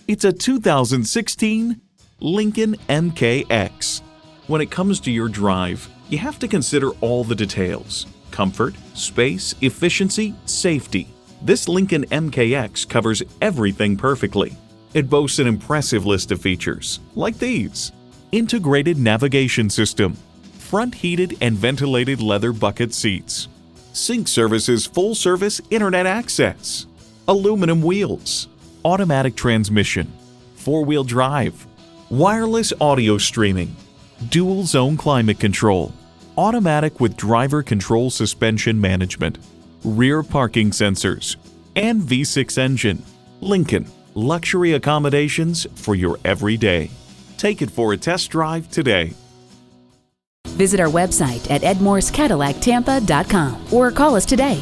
It's a 2016 Lincoln MKX. When it comes to your drive, you have to consider all the details: comfort, space, efficiency, safety. This Lincoln MKX covers everything perfectly. It boasts an impressive list of features, like these: integrated navigation system, front heated and ventilated leather bucket seats, sync services full-service internet access, aluminum wheels, automatic transmission, four-wheel drive, wireless audio streaming, dual-zone climate control, automatic with driver control suspension management, rear parking sensors, and V6 engine. Lincoln, luxury accommodations for your everyday. Take it for a test drive today. Visit our website at edmorsecadillactampa.com or call us today.